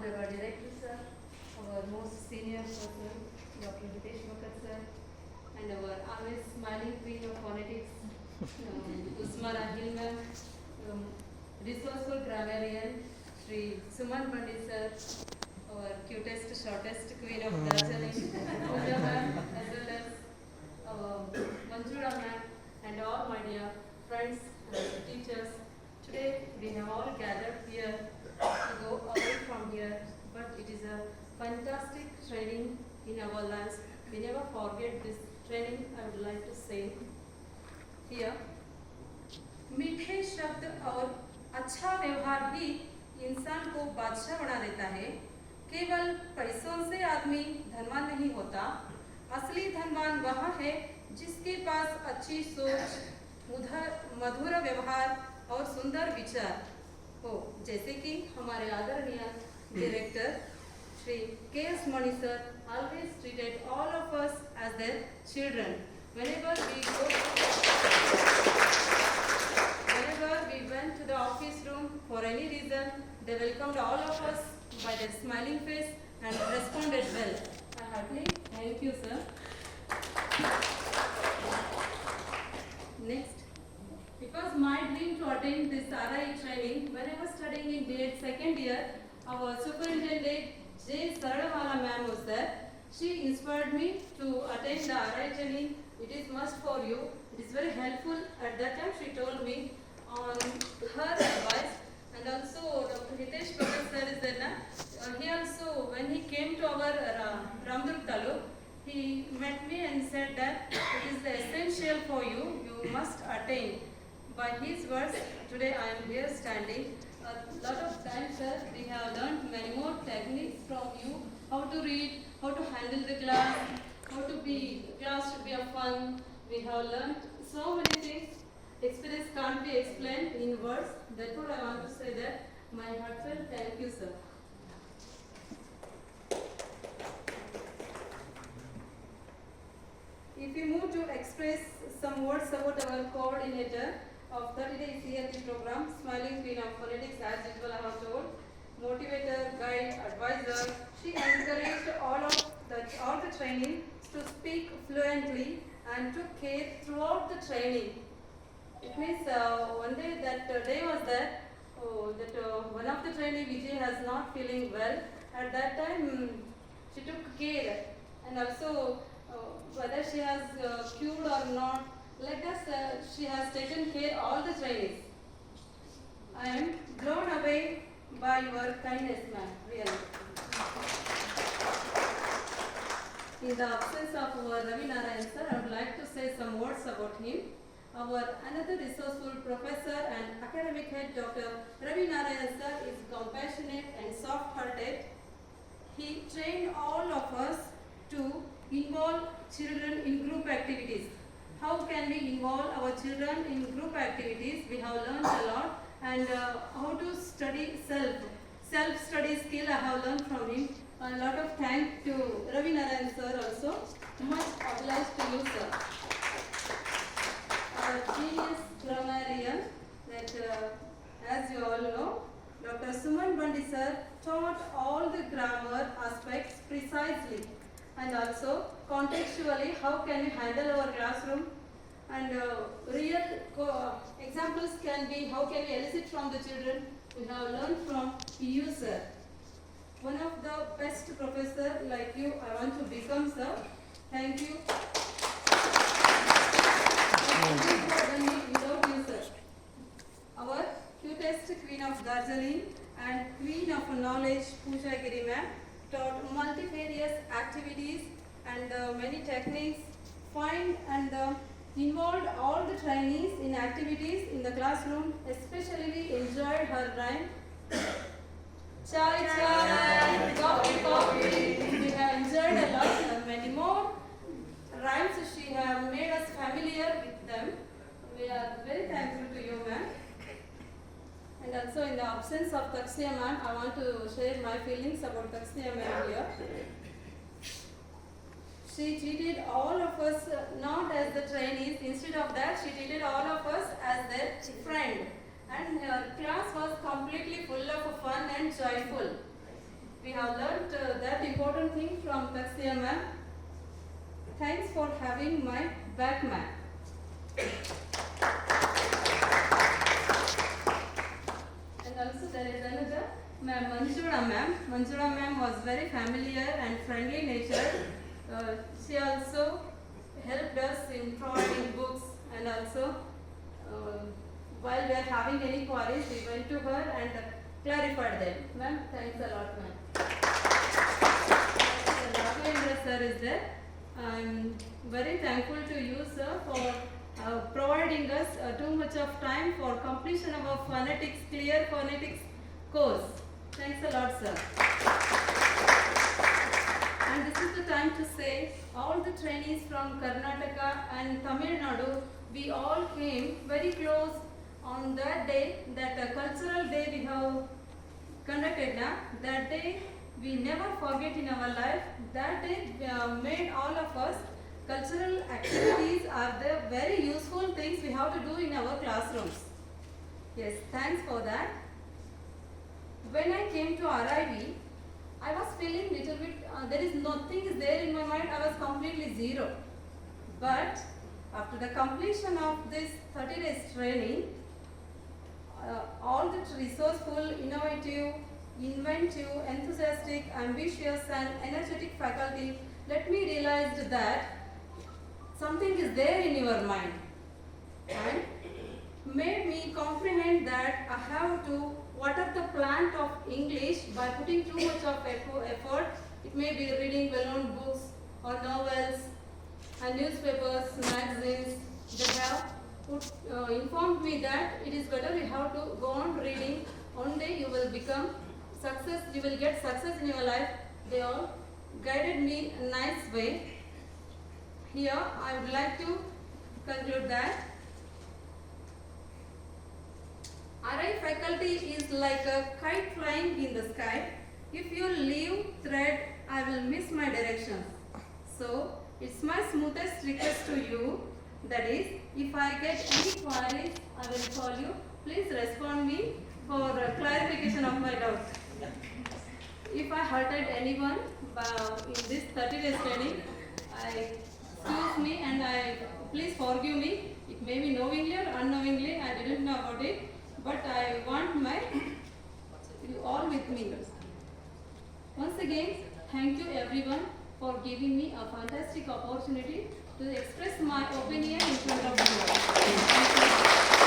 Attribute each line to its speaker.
Speaker 1: Honorable Director Sir, our most senior person, Dr. Hitesh Bhakat Sir, and our always smiling queen of phonetics, Usma Rahil ma'am, resourceful grammarian, Sri Suman Pandit Sir, our cutest, shortest queen of Darjeeling, Pooja ma'am, as well as our Manjura ma'am, and all my dear friends and teachers. Today we have all gathered here to go away from here, but it is a fantastic training in our lives. We never forget this training, I would like to say here. मीठे शब्द और अच्छा व्यवहार ही इंसान को बादशाह बना देता है। केवल पैसों से आदमी धनवान नहीं होता। असली धनवान वह है जिसके पास अच्छी सोच, मधुर व्यवहार और सुंदर विचार हो, जैसे कि हमारे आदरणीय director Shri KS. Mani sir always treated all of us as their children. Whenever we went to the office room for any reason, they welcomed all of us by their smiling face and responded well. I heartily thank you, sir. Next. It was my dream to attend this RI training. When I was studying in B.Ed second year, our superintendent J. Saradamala ma'am was there. She inspired me to attend the RI training. It is must for you. It is very helpful. At that time, she told me on her advice. And also, Dr. Hitesh Bhakat sir is there. He also, when he came to our Ramdurg Taluk, he met me and said that it is essential for you. You must attain. By his words, today I am here standing. A lot of times, sir, we have learned many more techniques from you. How to read, how to handle the class, how to be, class should be a fun. We have learned so many things. Experience can't be explained in words. Therefore, I want to say that my heartfelt thank you, sir. If we move to express some words about our coordinator of 30 days CLT program, Smiling Queen of Phonetics, as usual I have told, motivator, guide, advisor, she encouraged all the training to speak fluently and took care throughout the training. It means one day that day was that one of the trainee Vijay has not feeling well. At that time she took care, and also whether she has cured or not, like that she has taken care all the trainees. I am blown away by your kindness, ma'am, really. In the absence of our Ravi Narayan sir, I would like to say some words about him. Our another resourceful professor and academic head, Dr. Ravi Narayan sir, is compassionate and soft-hearted. He trained all of us to involve children in group activities. How can we involve our children in group activities? We have learned a lot, and how to study self-study skill I have learned from him. A lot of thanks to Ravi Narayan sir also. Much obliged to you, sir. Our genius grammarian, that as you all know, Dr. Suman Pandit sir taught all the grammar aspects precisely, and also contextually how can we handle our classroom, and real examples can be how can we elicit from the children. We have learned from you, sir. One of the best professor like you I want to become, sir. Thank you. Without you, sir. Our cutest queen of Darjeeling and queen of knowledge, Pooja Giri ma'am, taught multifarious activities and many techniques, find and involved all the trainees in activities in the classroom. Especially we enjoyed her rhyme. Chai chai, coffee coffee. We have enjoyed a lot and many more rhymes. She have made us familiar with them. We are very thankful to you, ma'am. And also in the absence of Takshiya ma'am, I want to share my feelings about Takshiya ma'am here. She treated all of us not as the trainees. Instead of that, she treated all of us as their friend. And her class was completely full of fun and joyful. We have learnt that important thing from Taxia ma'am. Thanks for having my back, ma'am. And also there is another ma'am, Manjula ma'am. Manjula ma'am was very familiar and friendly natured. She also helped us in providing books, and also while we are having any queries, we went to her and clarified them. Ma'am, thanks a lot, ma'am. Raghavendra sir is there. I'm very thankful to you, sir, for providing us too much of time for completion of our phonetics, clear phonetics course. Thanks a lot, sir. And this is the time to say all the trainees from Karnataka and Tamil Nadu, we all came very close on that day, that cultural day we have conducted. That day we never forget in our life. That day made all of us. Cultural activities are the very useful things we have to do in our classrooms. Yes, thanks for that. When I came to RIV, I was feeling little bit, there is nothing is there in my mind, I was completely zero. But after the completion of this 30 days training, all the resourceful, innovative, inventive, enthusiastic, ambitious and energetic faculty let me realize that something is there in your mind and made me comprehend that I have to water the plant of English by putting too much of effort. It may be reading well-known books or novels and newspapers, magazines. They have informed me that it is better you have to go on reading. One day you will become success, you will get success in your life. They all guided me in a nice way. Here I would like to conclude that RI faculty is like a kite flying in the sky. If you leave thread, I will miss my directions. So it's my smoothest request to you, that is, if I get any queries, I will call you. Please respond me for clarification of my doubts. If I hurted anyone in this 30 days training, excuse me and please forgive me. It may be knowingly or unknowingly, I didn't know about it, but I want you all with me. Once again, thank you everyone for giving me a fantastic opportunity to express my opinion in front of you. Thank you.